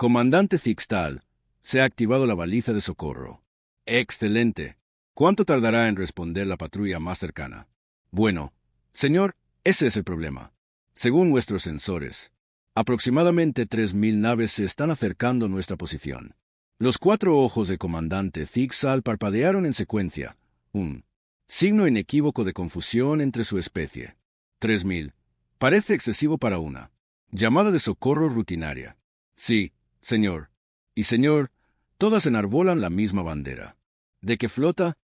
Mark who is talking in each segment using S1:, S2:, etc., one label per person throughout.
S1: Comandante Zixtal, se ha activado la baliza de socorro. Excelente. ¿Cuánto tardará en responder la patrulla más cercana? Bueno, señor, ese es el problema. Según nuestros sensores, aproximadamente 3.000 naves se están acercando a nuestra posición. Los 4 ojos del comandante Zixtal parpadearon en secuencia, un signo inequívoco de confusión entre su especie. 3.000. Parece excesivo para una llamada de socorro rutinaria. Sí, señor. Y señor, todas enarbolan la misma bandera. ¿De qué flota?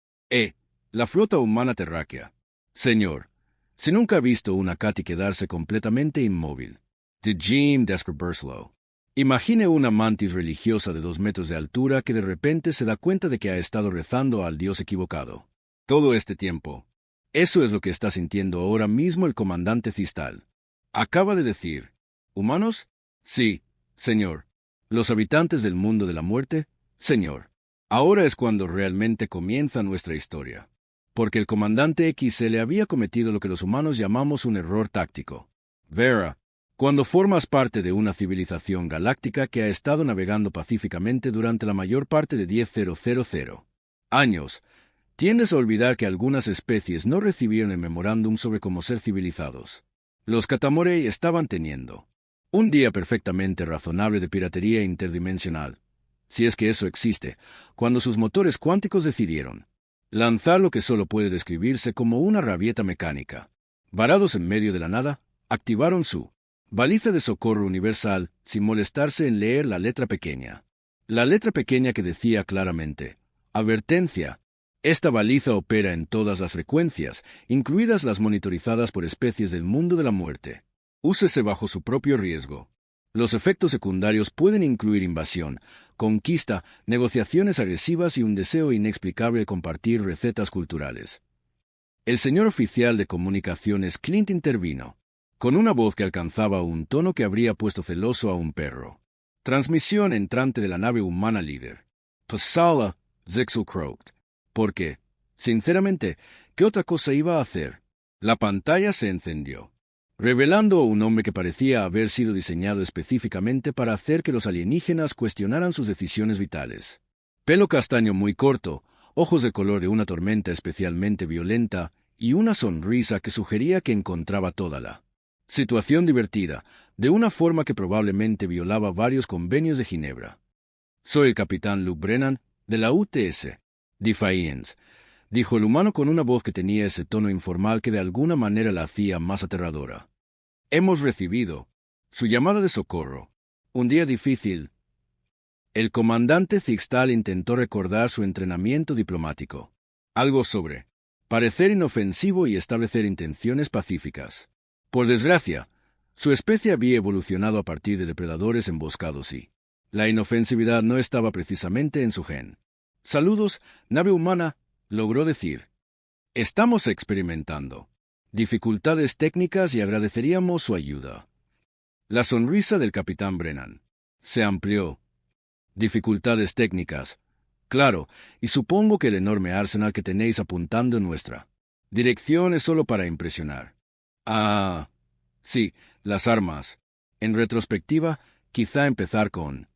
S1: La flota humana terráquea. Señor, si nunca ha visto una Cati quedarse completamente inmóvil. De Jim Desperburslow. Imagine una mantis religiosa de 2 metros de altura que de repente se da cuenta de que ha estado rezando al dios equivocado. Todo este tiempo. Eso es lo que está sintiendo ahora mismo el comandante Zixtal. Acaba de decir, ¿humanos? Sí, señor. ¿Los habitantes del mundo de la muerte? Señor. Ahora es cuando realmente comienza nuestra historia. Porque el comandante XL había cometido lo que los humanos llamamos un error táctico. Vera, cuando formas parte de una civilización galáctica que ha estado navegando pacíficamente durante la mayor parte de 10.000 años, tiendes a olvidar que algunas especies no recibieron el memorándum sobre cómo ser civilizados. Los Katamorey estaban teniendo un día perfectamente razonable de piratería interdimensional, si es que eso existe, cuando sus motores cuánticos decidieron lanzar lo que solo puede describirse como una rabieta mecánica. Varados en medio de la nada, activaron su baliza de socorro universal sin molestarse en leer la letra pequeña. La letra pequeña que decía claramente, advertencia. Esta baliza opera en todas las frecuencias, incluidas las monitorizadas por especies del mundo de la muerte. Úsese bajo su propio riesgo. Los efectos secundarios pueden incluir invasión, conquista, negociaciones agresivas y un deseo inexplicable de compartir recetas culturales. El señor oficial de comunicaciones Clint intervino, con una voz que alcanzaba un tono que habría puesto celoso a un perro. Transmisión entrante de la nave humana líder. Pasala, Zixel croaked. Porque, sinceramente, ¿qué otra cosa iba a hacer? La pantalla se encendió, revelando a un hombre que parecía haber sido diseñado específicamente para hacer que los alienígenas cuestionaran sus decisiones vitales. Pelo castaño muy corto, ojos de color de una tormenta especialmente violenta y una sonrisa que sugería que encontraba toda la situación divertida, de una forma que probablemente violaba varios convenios de Ginebra. Soy el capitán Luke Brennan, de la UTS. Defiance, dijo el humano con una voz que tenía ese tono informal que de alguna manera la hacía más aterradora. Hemos recibido su llamada de socorro. Un día difícil. El comandante Zixtal intentó recordar su entrenamiento diplomático. Algo sobre parecer inofensivo y establecer intenciones pacíficas. Por desgracia, su especie había evolucionado a partir de depredadores emboscados y la inofensividad no estaba precisamente en su gen. Saludos, nave humana, logró decir. Estamos experimentando dificultades técnicas y agradeceríamos su ayuda. La sonrisa del capitán Brennan se amplió. Dificultades técnicas. Claro, y supongo que el enorme arsenal que tenéis apuntando en nuestra dirección es solo para impresionar. Ah, sí, las armas. En retrospectiva, quizá empezar con...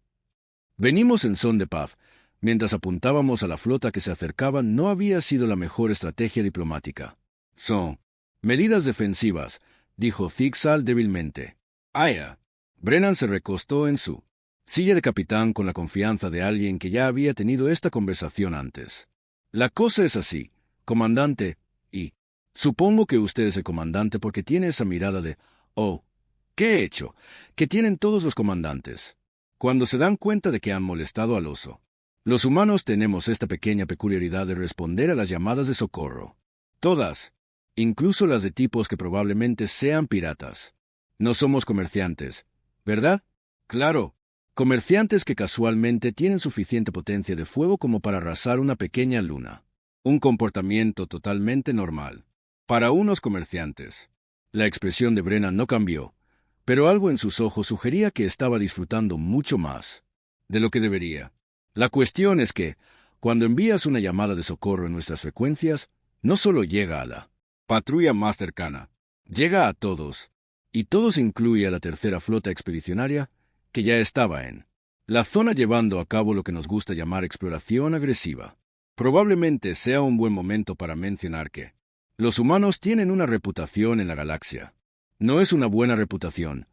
S1: Venimos en son de paz. Mientras apuntábamos a la flota que se acercaba, no había sido la mejor estrategia diplomática. Son medidas defensivas, dijo Zixtal débilmente. Aya. Brennan se recostó en su silla de capitán con la confianza de alguien que ya había tenido esta conversación antes. La cosa es así, comandante, y supongo que usted es el comandante porque tiene esa mirada de, oh, ¿qué he hecho?, que tienen todos los comandantes cuando se dan cuenta de que han molestado al oso. Los humanos tenemos esta pequeña peculiaridad de responder a las llamadas de socorro. Todas, incluso las de tipos que probablemente sean piratas. No somos comerciantes, ¿verdad? Claro, comerciantes que casualmente tienen suficiente potencia de fuego como para arrasar una pequeña luna. Un comportamiento totalmente normal. Para unos comerciantes. La expresión de Brennan no cambió, pero algo en sus ojos sugería que estaba disfrutando mucho más de lo que debería. La cuestión es que, cuando envías una llamada de socorro en nuestras frecuencias, no solo llega a la patrulla más cercana, llega a todos, y todos incluye a la tercera flota expedicionaria, que ya estaba en La zona llevando a cabo lo que nos gusta llamar exploración agresiva. Probablemente sea un buen momento para mencionar que los humanos tienen una reputación en la galaxia. No es una buena reputación,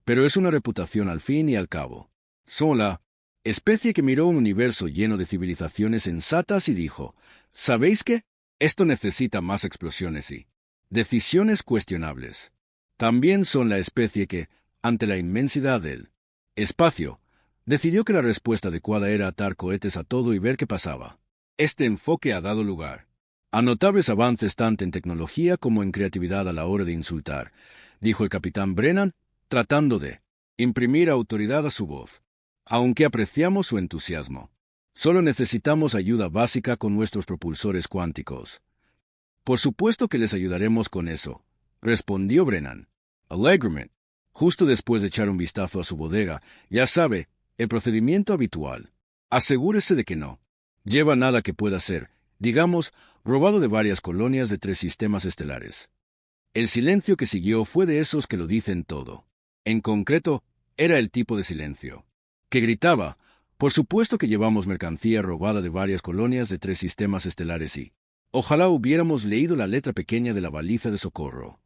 S1: pero es una reputación al fin y al cabo. Son la especie que miró un universo lleno de civilizaciones sensatas y dijo, ¿sabéis qué? Esto necesita más explosiones y decisiones cuestionables. También son la especie que, ante la inmensidad del espacio, decidió que la respuesta adecuada era atar cohetes a todo y ver qué pasaba. Este enfoque ha dado lugar a notables avances tanto en tecnología como en creatividad a la hora de insultar, dijo el capitán Brennan, tratando de imprimir autoridad a su voz. Aunque apreciamos su entusiasmo, solo necesitamos ayuda básica con nuestros propulsores cuánticos. Por supuesto que les ayudaremos con eso, respondió Brennan. Alegremente. Justo después de echar un vistazo a su bodega, ya sabe, el procedimiento habitual. Asegúrese de que no lleva nada que pueda ser, digamos, robado de varias colonias de 3 sistemas estelares. El silencio que siguió fue de esos que lo dicen todo. En concreto, era el tipo de silencio que gritaba, por supuesto que llevamos mercancía robada de varias colonias de 3 sistemas estelares y ojalá hubiéramos leído la letra pequeña de la baliza de socorro.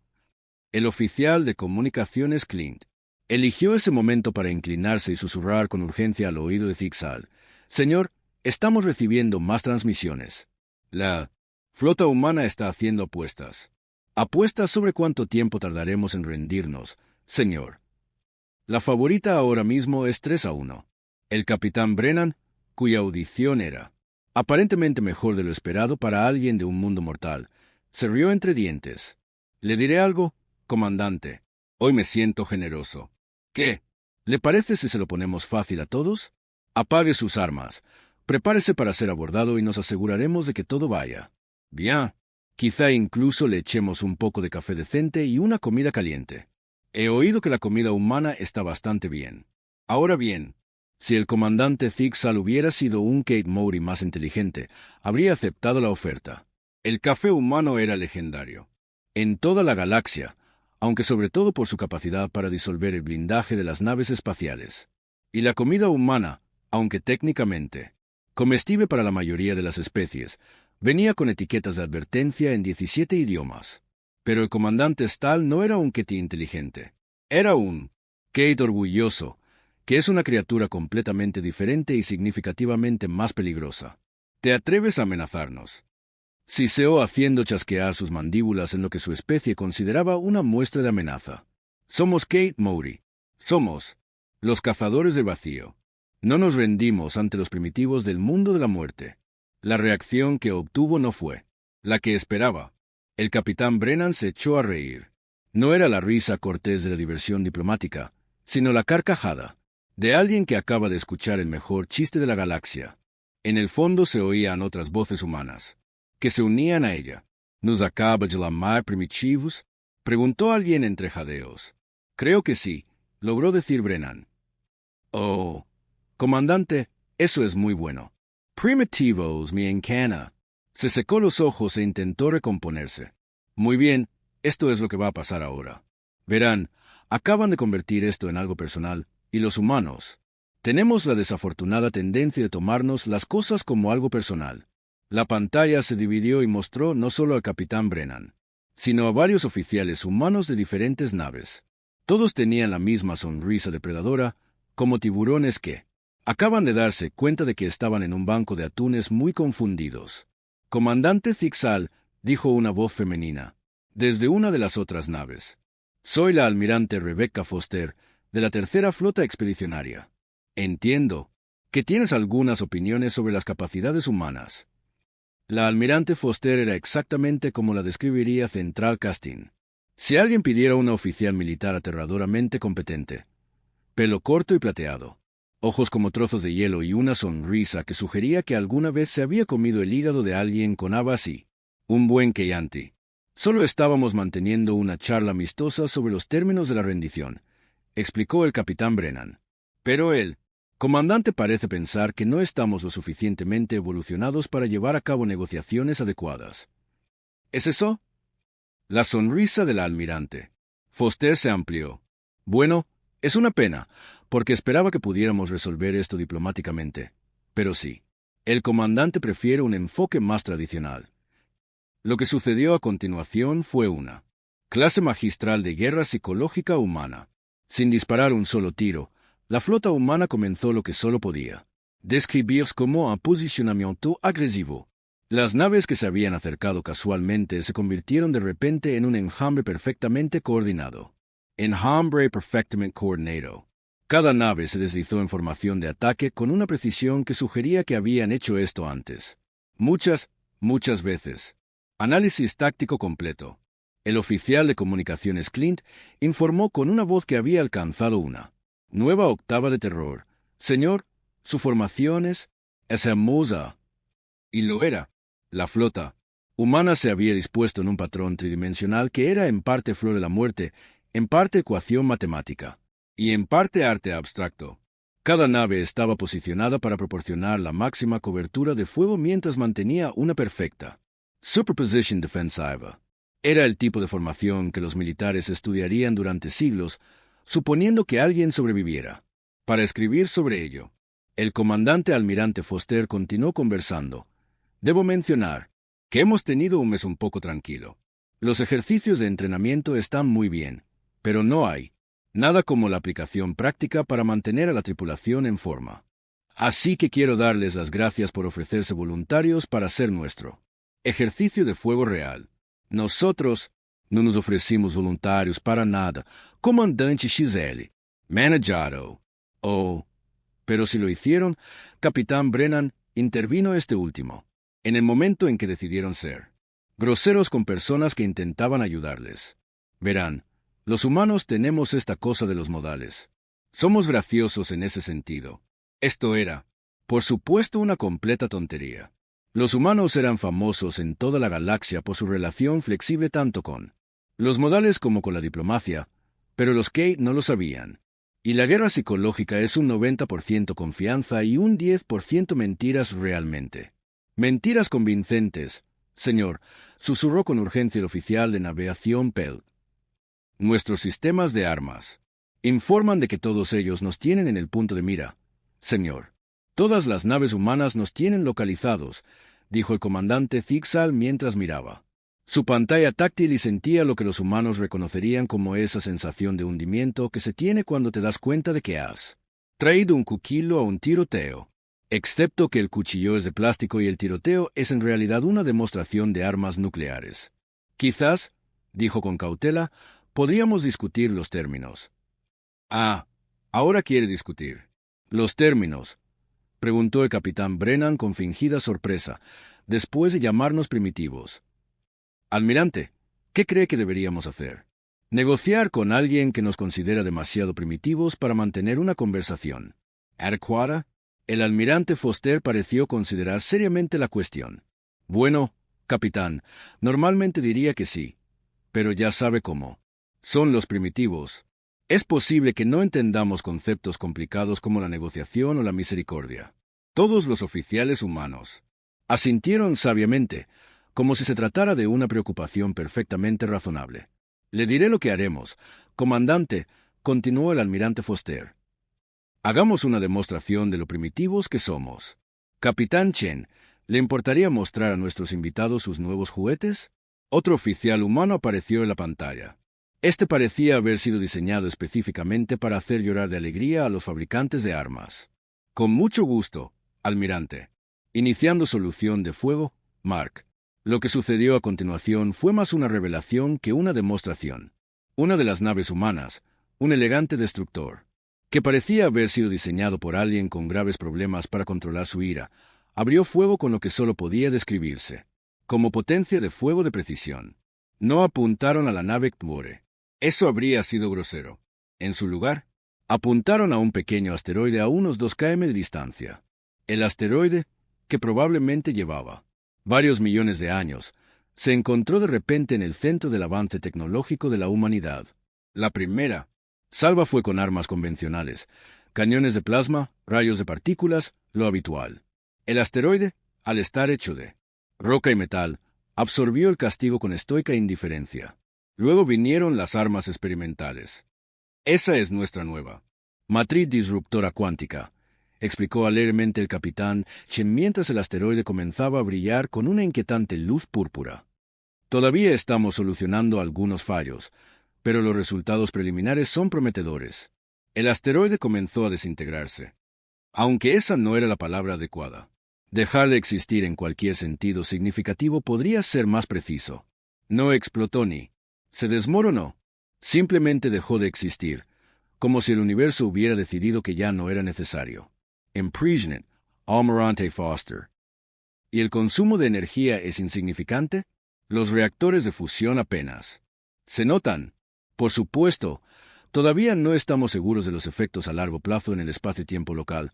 S1: El oficial de comunicaciones Clint eligió ese momento para inclinarse y susurrar con urgencia al oído de Zixal. Señor, estamos recibiendo más transmisiones. La flota humana está haciendo apuestas. Apuestas sobre cuánto tiempo tardaremos en rendirnos, señor. La favorita ahora mismo es 3-1. El capitán Brennan, cuya audición era aparentemente mejor de lo esperado para alguien de un mundo mortal, se rió entre dientes. Le diré algo, comandante. Hoy me siento generoso. ¿Qué? ¿Le parece si se lo ponemos fácil a todos? Apague sus armas. Prepárese para ser abordado y nos aseguraremos de que todo vaya bien. Quizá incluso le echemos un poco de café decente y una comida caliente. He oído que la comida humana está bastante bien. Ahora bien, si el comandante Zixal hubiera sido un Kate Mowry más inteligente, habría aceptado la oferta. El café humano era legendario en toda la galaxia, aunque sobre todo por su capacidad para disolver el blindaje de las naves espaciales. Y la comida humana, aunque técnicamente comestible para la mayoría de las especies, venía con etiquetas de advertencia en 17 idiomas. Pero el comandante Stahl no era un Kate inteligente. Era un Kate orgulloso, que es una criatura completamente diferente y significativamente más peligrosa. ¿Te atreves a amenazarnos? Siseó haciendo chasquear sus mandíbulas en lo que su especie consideraba una muestra de amenaza. Somos Kate Mowry. Somos los cazadores del vacío. No nos rendimos ante los primitivos del mundo de la muerte. La reacción que obtuvo no fue la que esperaba. El capitán Brennan se echó a reír. No era la risa cortés de la diversión diplomática, sino la carcajada de alguien que acaba de escuchar el mejor chiste de la galaxia. En el fondo se oían otras voces humanas que se unían a ella. ¿Nos acaba de llamar primitivos? Preguntó alguien entre jadeos. Creo que sí, logró decir Brennan. Oh, comandante, eso es muy bueno. Primitivos, me encanta. Se secó los ojos e intentó recomponerse. Muy bien, esto es lo que va a pasar ahora. Verán, acaban de convertir esto en algo personal, y los humanos tenemos la desafortunada tendencia de tomarnos las cosas como algo personal. La pantalla se dividió y mostró no solo al capitán Brennan, sino a varios oficiales humanos de diferentes naves. Todos tenían la misma sonrisa depredadora, como tiburones que acaban de darse cuenta de que estaban en un banco de atunes muy confundidos. Comandante Zixal, dijo una voz femenina, desde una de las otras naves. Soy la almirante Rebecca Foster, de la tercera flota expedicionaria. Entiendo que tienes algunas opiniones sobre las capacidades humanas. La almirante Foster era exactamente como la describiría Central Casting. Si alguien pidiera una oficial militar aterradoramente competente, pelo corto y plateado, ojos como trozos de hielo y una sonrisa que sugería que alguna vez se había comido el hígado de alguien con habas y un buen Chianti. Solo estábamos manteniendo una charla amistosa sobre los términos de la rendición, explicó el capitán Brennan. Pero el comandante parece pensar que no estamos lo suficientemente evolucionados para llevar a cabo negociaciones adecuadas. ¿Es eso? La sonrisa del almirante Foster se amplió. Bueno, Es una pena, porque esperaba que pudiéramos resolver esto diplomáticamente. Pero sí, el comandante prefiere un enfoque más tradicional. Lo que sucedió a continuación fue una clase magistral de guerra psicológica humana. Sin disparar un solo tiro, la flota humana comenzó lo que solo podía: describirse como un posicionamiento agresivo. Las naves que se habían acercado casualmente se convirtieron de repente en un enjambre perfectamente coordinado. Enjambre perfectamente coordinado. Cada nave se deslizó en formación de ataque con una precisión que sugería que habían hecho esto antes. Muchas veces. Análisis táctico completo. El oficial de comunicaciones Clint informó con una voz que había alcanzado una nueva octava de terror. Señor, su formación es hermosa. Y lo era. La flota humana se había dispuesto en un patrón tridimensional que era en parte flor de la muerte, en parte ecuación matemática, y en parte arte abstracto. Cada nave estaba posicionada para proporcionar la máxima cobertura de fuego mientras mantenía una perfecta superposition defensiva. Era el tipo de formación que los militares estudiarían durante siglos, suponiendo que alguien sobreviviera. Para escribir sobre ello, el comandante almirante Foster continuó conversando. Debo mencionar que hemos tenido un mes un poco tranquilo. Los ejercicios de entrenamiento están muy bien, pero no hay nada como la aplicación práctica para mantener a la tripulación en forma. Así que quiero darles las gracias por ofrecerse voluntarios para hacer nuestro ejercicio de fuego real. Nosotros no nos ofrecimos voluntarios para nada, comandante XL, manejado. Pero si lo hicieron, capitán Brennan intervino este último, en el momento en que decidieron ser groseros con personas que intentaban ayudarles. Verán, los humanos tenemos esta cosa de los modales. Somos graciosos en ese sentido. Esto era, por supuesto, una completa tontería. Los humanos eran famosos en toda la galaxia por su relación flexible tanto con los modales como con la diplomacia, pero los Kate no lo sabían. Y la guerra psicológica es un 90% confianza y un 10% mentiras realmente. Mentiras convincentes, señor, susurró con urgencia el oficial de navegación Pell. Nuestros sistemas de armas informan de que todos ellos nos tienen en el punto de mira, señor. Todas las naves humanas nos tienen localizados, dijo el comandante Zixal mientras miraba su pantalla táctil y sentía lo que los humanos reconocerían como esa sensación de hundimiento que se tiene cuando te das cuenta de que has traído un cuchillo a un tiroteo. Excepto que el cuchillo es de plástico y el tiroteo es en realidad una demostración de armas nucleares. Quizás, dijo con cautela, podríamos discutir los términos. Ah, ahora quiere discutir los términos, preguntó el capitán Brennan con fingida sorpresa, después de llamarnos primitivos. Almirante, ¿qué cree que deberíamos hacer? Negociar con alguien que nos considera demasiado primitivos para mantener una conversación adecuada. El almirante Foster pareció considerar seriamente la cuestión. Bueno, capitán, normalmente diría que sí, pero ya sabe cómo son los primitivos. Es posible que no entendamos conceptos complicados como la negociación o la misericordia. Todos los oficiales humanos asintieron sabiamente, como si se tratara de una preocupación perfectamente razonable. Le diré lo que haremos, comandante, continuó el almirante Foster. Hagamos una demostración de lo primitivos que somos. Capitán Chen, ¿le importaría mostrar a nuestros invitados sus nuevos juguetes? Otro oficial humano apareció en la pantalla. Este parecía haber sido diseñado específicamente para hacer llorar de alegría a los fabricantes de armas. Con mucho gusto, almirante. Iniciando solución de fuego, Mark. Lo que sucedió a continuación fue más una revelación que una demostración. Una de las naves humanas, un elegante destructor, que parecía haber sido diseñado por alguien con graves problemas para controlar su ira, abrió fuego con lo que solo podía describirse como potencia de fuego de precisión. No apuntaron a la nave Kmore. Eso habría sido grosero. En su lugar, apuntaron a un pequeño asteroide a unos 2 km de distancia. El asteroide, que probablemente llevaba varios millones de años, se encontró de repente en el centro del avance tecnológico de la humanidad. La primera salva fue con armas convencionales, cañones de plasma, rayos de partículas, lo habitual. El asteroide, al estar hecho de roca y metal, absorbió el castigo con estoica indiferencia. Luego vinieron las armas experimentales. Esa es nuestra nueva matriz disruptora cuántica, explicó alegremente el capitán Chen mientras el asteroide comenzaba a brillar con una inquietante luz púrpura. Todavía estamos solucionando algunos fallos, pero los resultados preliminares son prometedores. El asteroide comenzó a desintegrarse. Aunque esa no era la palabra adecuada. Dejar de existir en cualquier sentido significativo podría ser más preciso. No explotó ni se desmoronó. Simplemente dejó de existir, como si el universo hubiera decidido que ya no era necesario. Impregnant, Almirante Foster. ¿Y el consumo de energía es insignificante? Los reactores de fusión apenas se notan. Por supuesto, todavía no estamos seguros de los efectos a largo plazo en el espacio-tiempo local,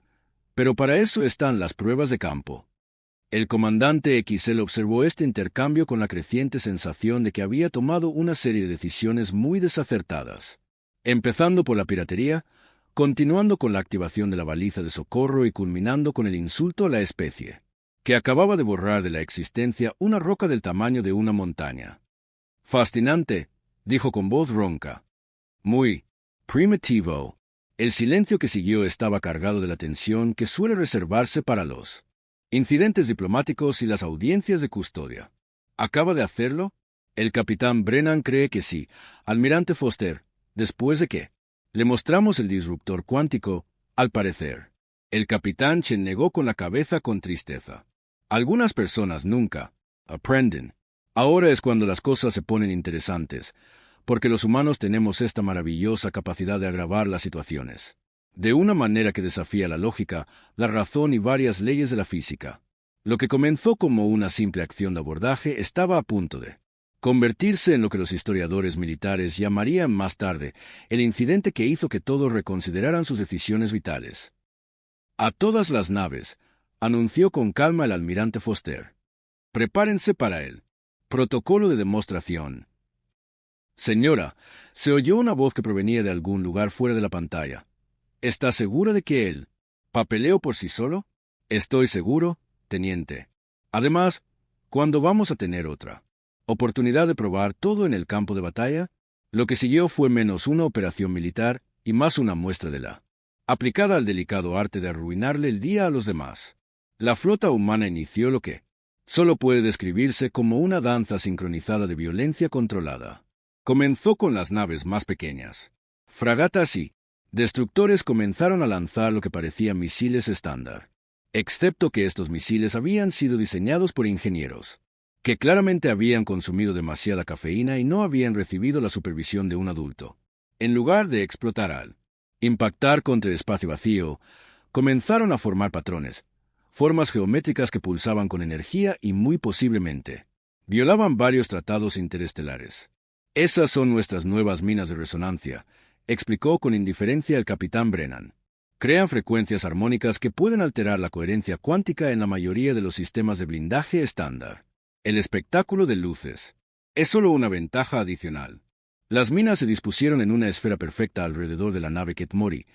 S1: pero para eso están las pruebas de campo. El comandante XL observó este intercambio con la creciente sensación de que había tomado una serie de decisiones muy desacertadas, empezando por la piratería, continuando con la activación de la baliza de socorro y culminando con el insulto a la especie, que acababa de borrar de la existencia una roca del tamaño de una montaña. Fascinante, dijo con voz ronca. Muy primitivo. El silencio que siguió estaba cargado de la tensión que suele reservarse para los incidentes diplomáticos y las audiencias de custodia. ¿Acaba de hacerlo? El capitán Brennan cree que sí, almirante Foster, después de que le mostramos el disruptor cuántico, al parecer. El capitán Chen negó con la cabeza con tristeza. Algunas personas nunca aprenden. Ahora es cuando las cosas se ponen interesantes, porque los humanos tenemos esta maravillosa capacidad de agravar las situaciones, de una manera que desafía la lógica, la razón y varias leyes de la física. Lo que comenzó como una simple acción de abordaje estaba a punto de convertirse en lo que los historiadores militares llamarían más tarde el incidente que hizo que todos reconsideraran sus decisiones vitales. A todas las naves, anunció con calma el almirante Foster. Prepárense para el protocolo de demostración. Señora, se oyó una voz que provenía de algún lugar fuera de la pantalla. ¿Está segura de que el papeleo por sí solo? Estoy seguro, teniente. Además, ¿cuándo vamos a tener otra oportunidad de probar todo en el campo de batalla? Lo que siguió fue menos una operación militar y más una muestra de la aplicada al delicado arte de arruinarle el día a los demás. La flota humana inició lo que solo puede describirse como una danza sincronizada de violencia controlada. Comenzó con las naves más pequeñas. Fragatas y destructores comenzaron a lanzar lo que parecían misiles estándar, excepto que estos misiles habían sido diseñados por ingenieros, que claramente habían consumido demasiada cafeína y no habían recibido la supervisión de un adulto. En lugar de explotar al impactar contra el espacio vacío, comenzaron a formar patrones, formas geométricas que pulsaban con energía y muy posiblemente violaban varios tratados interestelares. Esas son nuestras nuevas minas de resonancia, explicó con indiferencia el capitán Brennan. Crean frecuencias armónicas que pueden alterar la coherencia cuántica en la mayoría de los sistemas de blindaje estándar. El espectáculo de luces es solo una ventaja adicional. Las minas se dispusieron en una esfera perfecta alrededor de la nave Ketmori,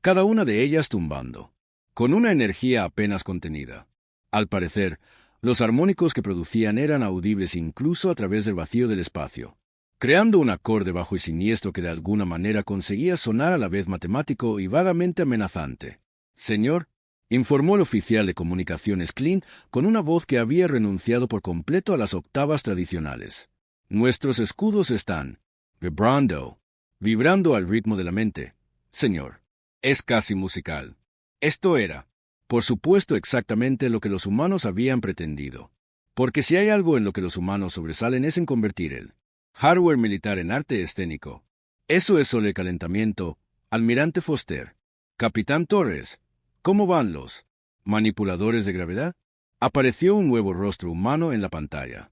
S1: cada una de ellas tumbando, con una energía apenas contenida. Al parecer, los armónicos que producían eran audibles incluso a través del vacío del espacio, creando un acorde bajo y siniestro que de alguna manera conseguía sonar a la vez matemático y vagamente amenazante. Señor, informó el oficial de comunicaciones Clint con una voz que había renunciado por completo a las octavas tradicionales. Nuestros escudos están vibrando al ritmo de la mente. Señor, es casi musical. Esto era, por supuesto, exactamente lo que los humanos habían pretendido. Porque si hay algo en lo que los humanos sobresalen es en convertir el hardware militar en arte escénico. Eso es solo el calentamiento, almirante Foster. Capitán Torres, ¿cómo van los manipuladores de gravedad? Apareció un nuevo rostro humano en la pantalla.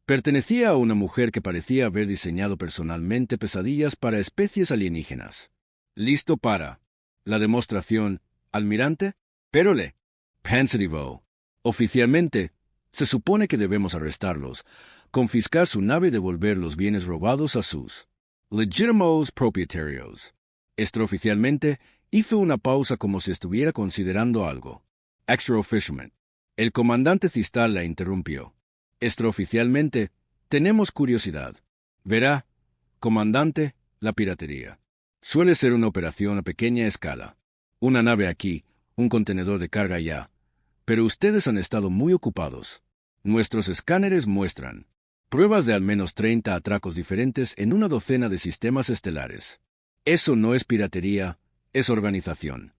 S1: Pertenecía a una mujer que parecía haber diseñado personalmente pesadillas para especies alienígenas. ¿Listo para la demostración, almirante? Pero pensativo. Oficialmente, se supone que debemos arrestarlos, confiscar su nave y devolver los bienes robados a sus legítimos propietarios. Extraoficialmente, hizo una pausa como si estuviera considerando algo. Extraoficialmente, el comandante Cistal la interrumpió. Extraoficialmente, tenemos curiosidad. Verá, comandante, la piratería Suele ser una operación a pequeña escala. Una nave aquí, un contenedor de carga allá. Pero ustedes han estado muy ocupados. Nuestros escáneres muestran pruebas de al menos 30 atracos diferentes en una docena de sistemas estelares. Eso no es piratería, es organización.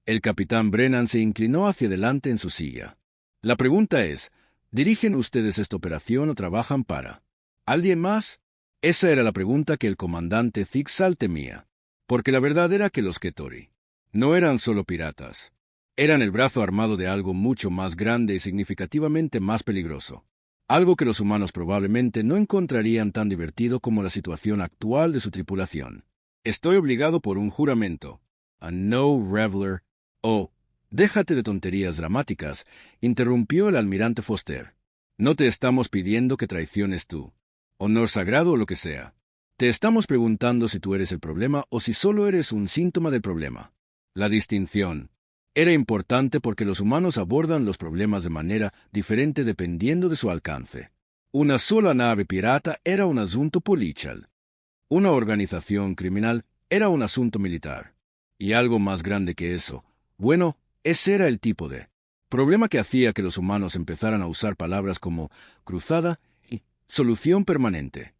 S1: El capitán Brennan se inclinó hacia adelante en su silla. La pregunta es, ¿dirigen ustedes esta operación o trabajan para alguien más? Esa era la pregunta que el comandante Zixal temía, porque la verdad era que los Ketori no eran solo piratas. Eran el brazo armado de algo mucho más grande y significativamente más peligroso. Algo que los humanos probablemente no encontrarían tan divertido como la situación actual de su tripulación. Estoy obligado por un juramento. A no reveler. Oh, déjate de tonterías dramáticas, interrumpió el almirante Foster. No te estamos pidiendo que traiciones tu honor sagrado o lo que sea. Te estamos preguntando si tú eres el problema o si solo eres un síntoma del problema. La distinción era importante porque los humanos abordan los problemas de manera diferente dependiendo de su alcance. Una sola nave pirata era un asunto policial. Una organización criminal era un asunto militar. Y algo más grande que eso. Bueno, ese era el tipo de problema que hacía que los humanos empezaran a usar palabras como cruzada y solución permanente.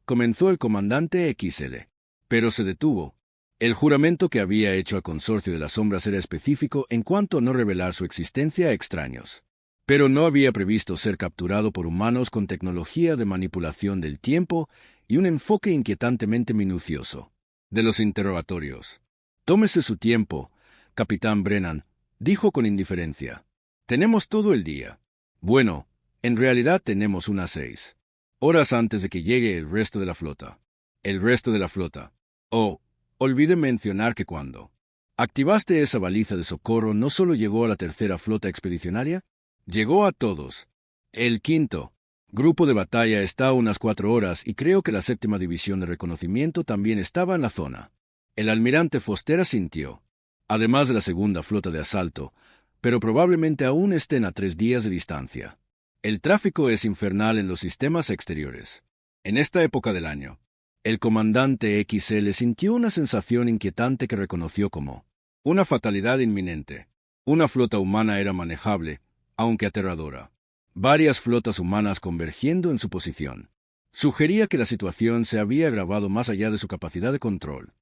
S1: Comenzó el comandante XL, pero se detuvo. El juramento que había hecho al Consorcio de las Sombras era específico en cuanto a no revelar su existencia a extraños. Pero no había previsto ser capturado por humanos con tecnología de manipulación del tiempo y un enfoque inquietantemente minucioso de los interrogatorios. Tómese su tiempo, capitán Brennan, dijo con indiferencia. Tenemos todo el día. Bueno, en realidad tenemos unas 6 horas antes de que llegue el resto de la flota. El resto de la flota. Oh, olvidé mencionar que cuando activaste esa baliza de socorro no solo llegó a la tercera flota expedicionaria, llegó a todos. El quinto grupo de batalla está a unas 4 horas y creo que la séptima división de reconocimiento también estaba en la zona. El almirante Foster asintió. Además de la segunda flota de asalto, pero probablemente aún estén a 3 días de distancia. El tráfico es infernal en los sistemas exteriores. En esta época del año, el comandante XL sintió una sensación inquietante que reconoció como una fatalidad inminente. Una flota humana era manejable, aunque aterradora. Varias flotas humanas convergiendo en su posición. Sugería que la situación se había agravado más allá de su capacidad de control.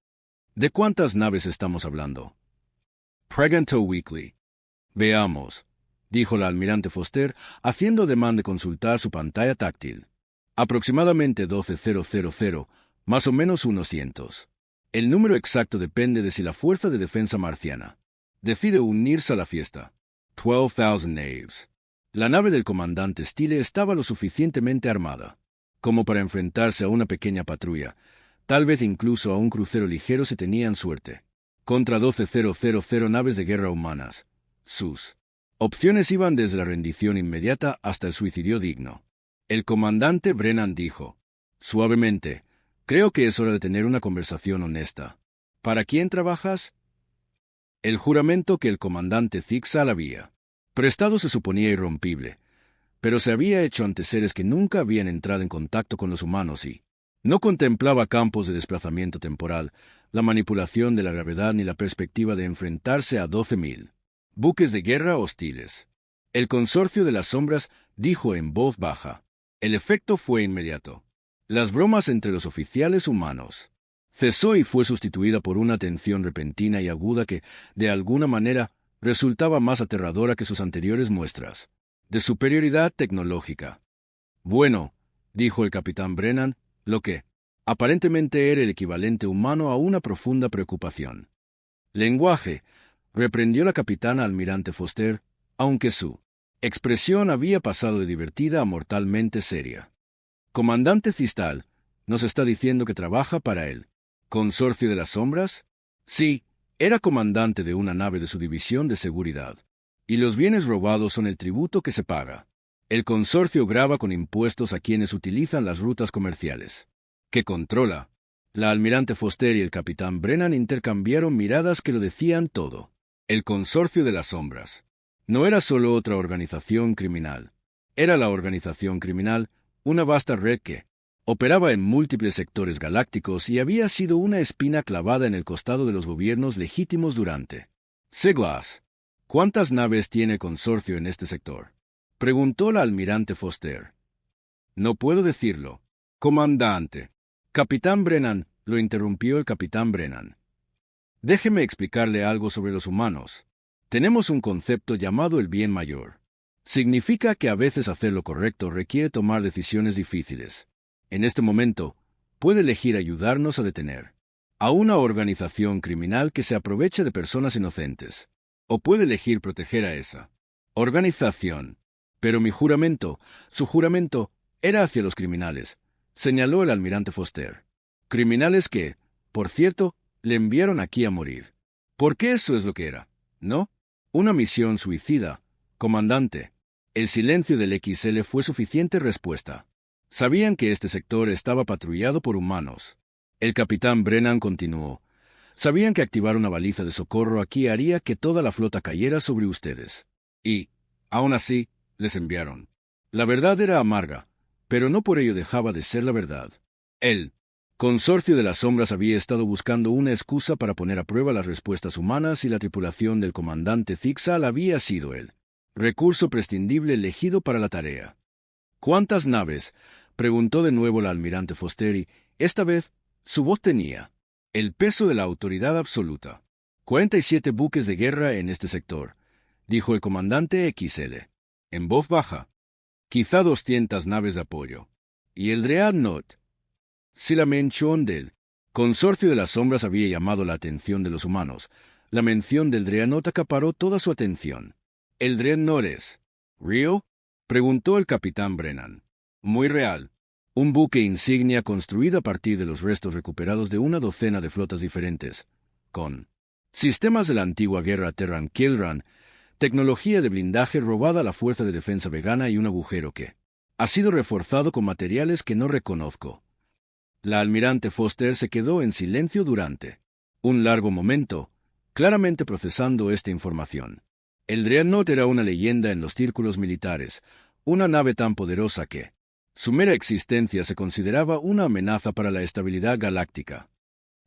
S1: ¿De cuántas naves estamos hablando? Preguntó Weekly. Veamos, dijo el almirante Foster, haciendo ademán de consultar su pantalla táctil. Aproximadamente 12,000, más o menos unos 100. El número exacto depende de si la Fuerza de Defensa Marciana decide unirse a la fiesta. 12,000 naves. La nave del comandante Steele estaba lo suficientemente armada como para enfrentarse a una pequeña patrulla, tal vez incluso a un crucero ligero si tenían suerte, contra 12,000 naves de guerra humanas. Sus opciones iban desde la rendición inmediata hasta el suicidio digno. El comandante Brennan dijo, suavemente, creo que es hora de tener una conversación honesta. ¿Para quién trabajas? El juramento que el comandante Zixal había prestado se suponía irrompible, pero se había hecho ante seres que nunca habían entrado en contacto con los humanos y no contemplaba campos de desplazamiento temporal, la manipulación de la gravedad ni la perspectiva de enfrentarse a 12,000 buques de guerra hostiles. El Consorcio de las Sombras dijo en voz baja. El efecto fue inmediato. Las bromas entre los oficiales humanos cesó y fue sustituida por una tensión repentina y aguda que, de alguna manera, resultaba más aterradora que sus anteriores muestras de superioridad tecnológica. Bueno, dijo el capitán Brennan, lo que aparentemente era el equivalente humano a una profunda preocupación. Lenguaje, reprendió la capitana almirante Foster, aunque su expresión había pasado de divertida a mortalmente seria. Comandante Zixal, ¿nos está diciendo que trabaja para el Consorcio de las Sombras? Sí, era comandante de una nave de su división de seguridad. Y los bienes robados son el tributo que se paga. El consorcio grava con impuestos a quienes utilizan las rutas comerciales que controla. La almirante Foster y el capitán Brennan intercambiaron miradas que lo decían todo. El Consorcio de las Sombras no era solo otra organización criminal. Era la organización criminal, una vasta red que Operaba en múltiples sectores galácticos y había sido una espina clavada en el costado de los gobiernos legítimos durante siglos. ¿Cuántas naves tiene el consorcio en este sector?, preguntó la almirante Foster. No puedo decirlo, comandante. Capitán Brennan, lo interrumpió el capitán Brennan. Déjeme explicarle algo sobre los humanos. Tenemos un concepto llamado el bien mayor. Significa que a veces hacer lo correcto requiere tomar decisiones difíciles. En este momento, puede elegir ayudarnos a detener a una organización criminal que se aproveche de personas inocentes, o puede elegir proteger a esa organización. Pero mi juramento, su juramento, era hacia los criminales, señaló el almirante Foster. Criminales que, por cierto, le enviaron aquí a morir. Porque eso es lo que era, ¿no? Una misión suicida, comandante. El silencio del XL fue suficiente respuesta. Sabían que este sector estaba patrullado por humanos. El capitán Brennan continuó. Sabían que activar una baliza de socorro aquí haría que toda la flota cayera sobre ustedes. Y, aún así, les enviaron. La verdad era amarga, pero no por ello dejaba de ser la verdad. El consorcio de las sombras había estado buscando una excusa para poner a prueba las respuestas humanas y la tripulación del comandante Zixal había sido el recurso prescindible elegido para la tarea. ¿Cuántas naves?, preguntó de nuevo la almirante Foster y, esta vez, su voz tenía el peso de la autoridad absoluta. 47 buques de guerra en este sector, dijo el comandante XL, en voz baja. Quizá 200 naves de apoyo. Y el Dreadnought. Si la mención del consorcio de las sombras había llamado la atención de los humanos, la mención del Dreadnought acaparó toda su atención. ¿El Dreadnought es real?, preguntó el capitán Brennan. Muy real. Un buque insignia construido a partir de los restos recuperados de una docena de flotas diferentes, con sistemas de la antigua guerra Terran-Killran, tecnología de blindaje robada a la fuerza de defensa vegana y un agujero que ha sido reforzado con materiales que no reconozco. La almirante Foster se quedó en silencio durante un largo momento, claramente procesando esta información. El Dreadnought era una leyenda en los círculos militares, una nave tan poderosa que su mera existencia se consideraba una amenaza para la estabilidad galáctica.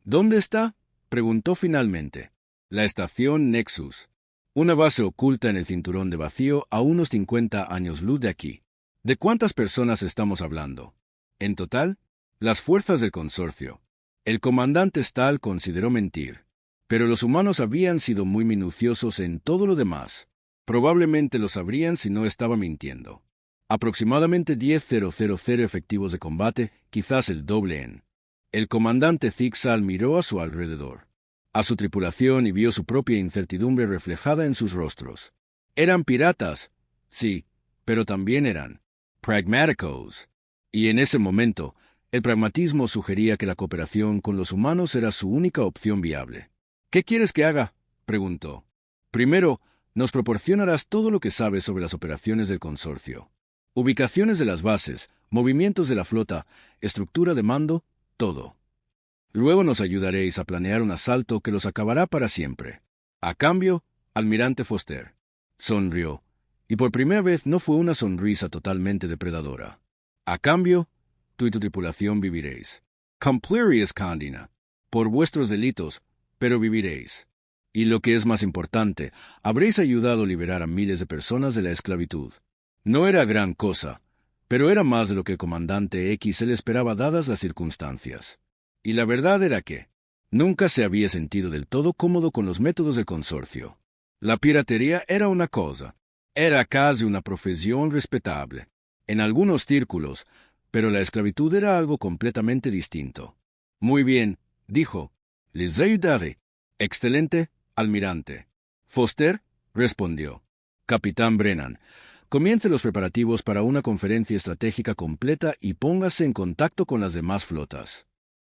S1: ¿Dónde está?, preguntó finalmente. La estación Nexus. Una base oculta en el cinturón de vacío a unos 50 años luz de aquí. ¿De cuántas personas estamos hablando? En total, las fuerzas del consorcio. El comandante Stahl consideró mentir, pero los humanos habían sido muy minuciosos en todo lo demás. Probablemente lo sabrían si no estaba mintiendo. Aproximadamente 10,000 efectivos de combate, quizás el doble en. El comandante Zixal miró a su alrededor, a su tripulación, y vio su propia incertidumbre reflejada en sus rostros. Eran piratas, sí, pero también eran pragmáticos. Y en ese momento, el pragmatismo sugería que la cooperación con los humanos era su única opción viable. ¿Qué quieres que haga?, preguntó. Primero, nos proporcionarás todo lo que sabes sobre las operaciones del consorcio. Ubicaciones de las bases, movimientos de la flota, estructura de mando, todo. Luego nos ayudaréis a planear un asalto que los acabará para siempre. A cambio, almirante Foster sonrió, y por primera vez no fue una sonrisa totalmente depredadora. A cambio, tú y tu tripulación viviréis. Cumpliréis condena por vuestros delitos, pero viviréis. Y lo que es más importante, habréis ayudado a liberar a miles de personas de la esclavitud. No era gran cosa, pero era más de lo que el comandante X se le esperaba dadas las circunstancias. Y la verdad era que nunca se había sentido del todo cómodo con los métodos del consorcio. La piratería era una cosa, era casi una profesión respetable, en algunos círculos, pero la esclavitud era algo completamente distinto. Muy bien, dijo, les ayudaré. Excelente, almirante. Foster respondió. Capitán Brennan, comience los preparativos para una conferencia estratégica completa y póngase en contacto con las demás flotas.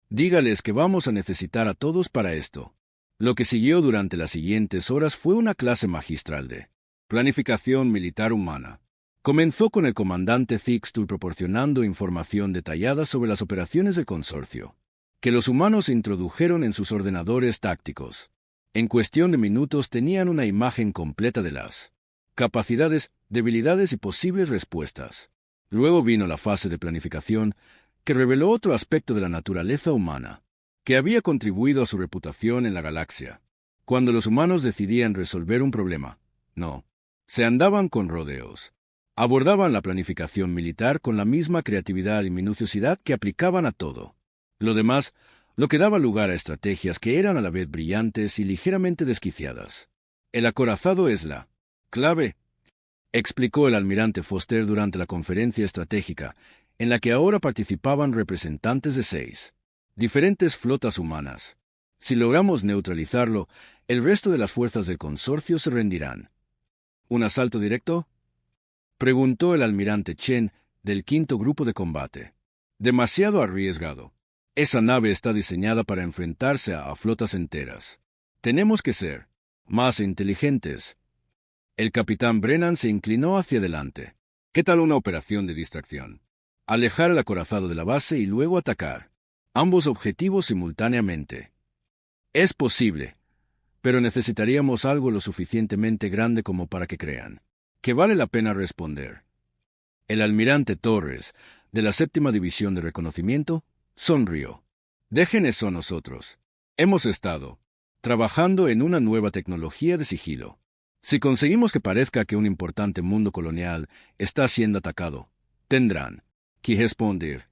S1: Dígales que vamos a necesitar a todos para esto. Lo que siguió durante las siguientes horas fue una clase magistral de planificación militar humana. Comenzó con el comandante Zixtul proporcionando información detallada sobre las operaciones del consorcio, que los humanos introdujeron en sus ordenadores tácticos. En cuestión de minutos tenían una imagen completa de las capacidades, debilidades y posibles respuestas. Luego vino la fase de planificación, que reveló otro aspecto de la naturaleza humana, que había contribuido a su reputación en la galaxia. Cuando los humanos decidían resolver un problema, no, se andaban con rodeos. Abordaban la planificación militar con la misma creatividad y minuciosidad que aplicaban a todo. Lo demás, lo que daba lugar a estrategias que eran a la vez brillantes y ligeramente desquiciadas. El acorazado es la clave, explicó el almirante Foster durante la conferencia estratégica, en la que ahora participaban representantes de 6 diferentes flotas humanas. Si logramos neutralizarlo, el resto de las fuerzas del consorcio se rendirán. ¿Un asalto directo?, preguntó el almirante Chen del 5º Grupo de Combate. Demasiado arriesgado. Esa nave está diseñada para enfrentarse a flotas enteras. Tenemos que ser más inteligentes. El capitán Brennan se inclinó hacia adelante. ¿Qué tal una operación de distracción? Alejar el acorazado de la base y luego atacar ambos objetivos simultáneamente. Es posible, pero necesitaríamos algo lo suficientemente grande como para que crean que vale la pena responder. El almirante Torres, de la 7ª División de Reconocimiento, sonrió. Dejen eso a nosotros. Hemos estado trabajando en una nueva tecnología de sigilo. Si conseguimos que parezca que un importante mundo colonial está siendo atacado, tendrán que responder.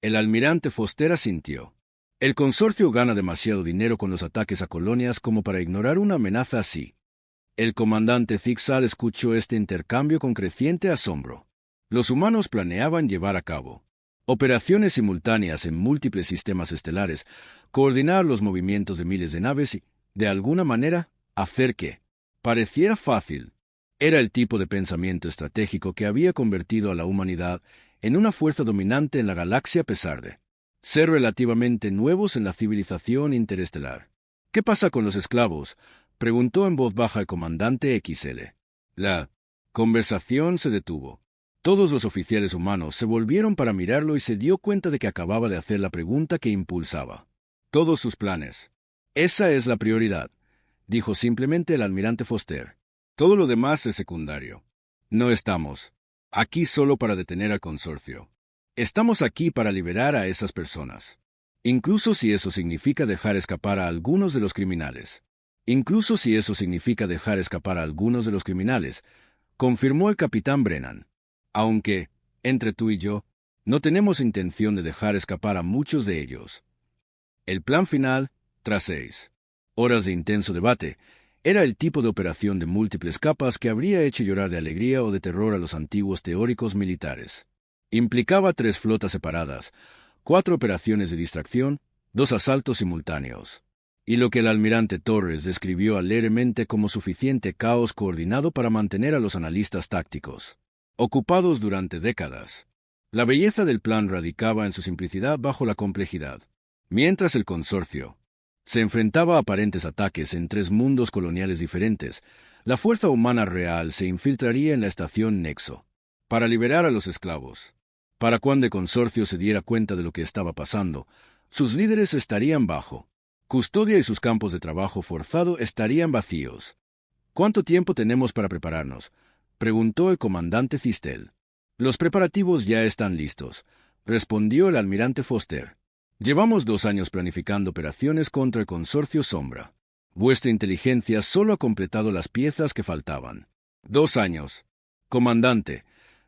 S1: El almirante Foster asintió. El consorcio gana demasiado dinero con los ataques a colonias como para ignorar una amenaza así. El comandante Zixal escuchó este intercambio con creciente asombro. Los humanos planeaban llevar a cabo operaciones simultáneas en múltiples sistemas estelares, coordinar los movimientos de miles de naves y, de alguna manera, hacer que pareciera fácil. Era el tipo de pensamiento estratégico que había convertido a la humanidad en una fuerza dominante en la galaxia a pesar de ser relativamente nuevos en la civilización interestelar. ¿Qué pasa con los esclavos?, preguntó en voz baja el comandante XL. La conversación se detuvo. Todos los oficiales humanos se volvieron para mirarlo y se dio cuenta de que acababa de hacer la pregunta que impulsaba todos sus planes. Esa es la prioridad, dijo simplemente el almirante Foster. Todo lo demás es secundario. No estamos aquí solo para detener al consorcio. Estamos aquí para liberar a esas personas. Incluso si eso significa dejar escapar a algunos de los criminales. Confirmó el capitán Brennan. Aunque, entre tú y yo, no tenemos intención de dejar escapar a muchos de ellos. El plan final, tras 6 horas de intenso debate, era el tipo de operación de múltiples capas que habría hecho llorar de alegría o de terror a los antiguos teóricos militares. Implicaba 3 flotas separadas, 4 operaciones de distracción, 2 asaltos simultáneos, y lo que el almirante Torres describió alegremente como suficiente caos coordinado para mantener a los analistas tácticos ocupados durante décadas. La belleza del plan radicaba en su simplicidad bajo la complejidad. Mientras el consorcio se enfrentaba a aparentes ataques en 3 mundos coloniales diferentes, la fuerza humana real se infiltraría en la estación Nexo para liberar a los esclavos. Para cuando el consorcio se diera cuenta de lo que estaba pasando, sus líderes estarían bajo custodia y sus campos de trabajo forzado estarían vacíos. ¿Cuánto tiempo tenemos para prepararnos?, preguntó el comandante Cistel. Los preparativos ya están listos, respondió el almirante Foster. Llevamos 2 años planificando operaciones contra el consorcio Sombra. Vuestra inteligencia solo ha completado las piezas que faltaban. 2 años. Comandante,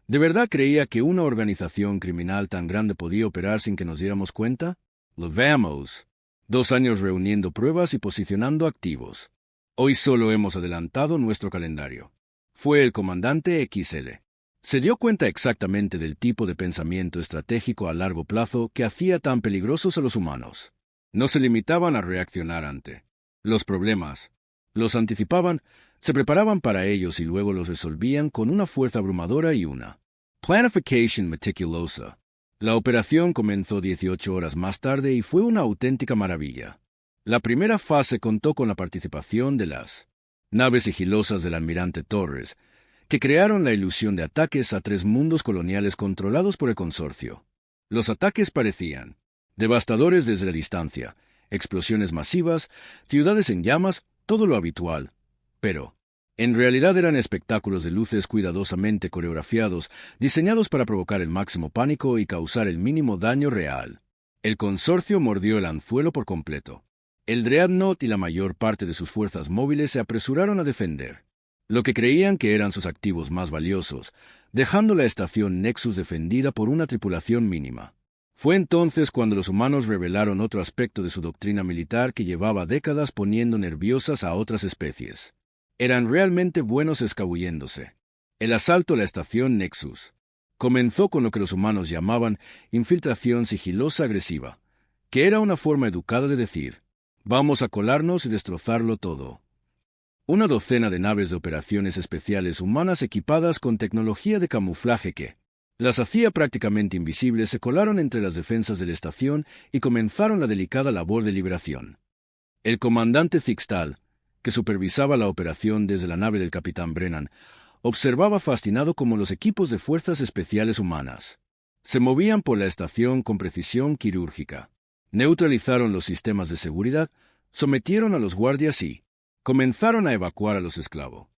S1: ¿de verdad creía que una organización criminal tan grande podía operar sin que nos diéramos cuenta? Lo veamos. 2 años reuniendo pruebas y posicionando activos. Hoy solo hemos adelantado nuestro calendario. Fue el comandante XL. Se dio cuenta exactamente del tipo de pensamiento estratégico a largo plazo que hacía tan peligrosos a los humanos. No se limitaban a reaccionar ante los problemas. Los anticipaban, se preparaban para ellos y luego los resolvían con una fuerza abrumadora y una planification meticulosa. La operación comenzó 18 horas más tarde y fue una auténtica maravilla. La primera fase contó con la participación de las naves sigilosas del almirante Torres, que crearon la ilusión de ataques a 3 mundos coloniales controlados por el consorcio. Los ataques parecían devastadores desde la distancia, explosiones masivas, ciudades en llamas, todo lo habitual. Pero, En realidad eran espectáculos de luces cuidadosamente coreografiados, diseñados para provocar el máximo pánico y causar el mínimo daño real. El consorcio mordió el anzuelo por completo. El Dreadnought y la mayor parte de sus fuerzas móviles se apresuraron a defender lo que creían que eran sus activos más valiosos, dejando la estación Nexus defendida por una tripulación mínima. Fue entonces cuando los humanos revelaron otro aspecto de su doctrina militar que llevaba décadas poniendo nerviosas a otras especies. Eran realmente buenos escabulléndose. El asalto a la estación Nexus comenzó con lo que los humanos llamaban infiltración sigilosa agresiva, que era una forma educada de decir, vamos a colarnos y destrozarlo todo. Una docena de naves de operaciones especiales humanas equipadas con tecnología de camuflaje que las hacía prácticamente invisibles se colaron entre las defensas de la estación y comenzaron la delicada labor de liberación. El comandante Zixtal, que supervisaba la operación desde la nave del capitán Brennan, observaba fascinado cómo los equipos de fuerzas especiales humanas se movían por la estación con precisión quirúrgica. Neutralizaron los sistemas de seguridad, sometieron a los guardias y comenzaron a evacuar a los esclavos.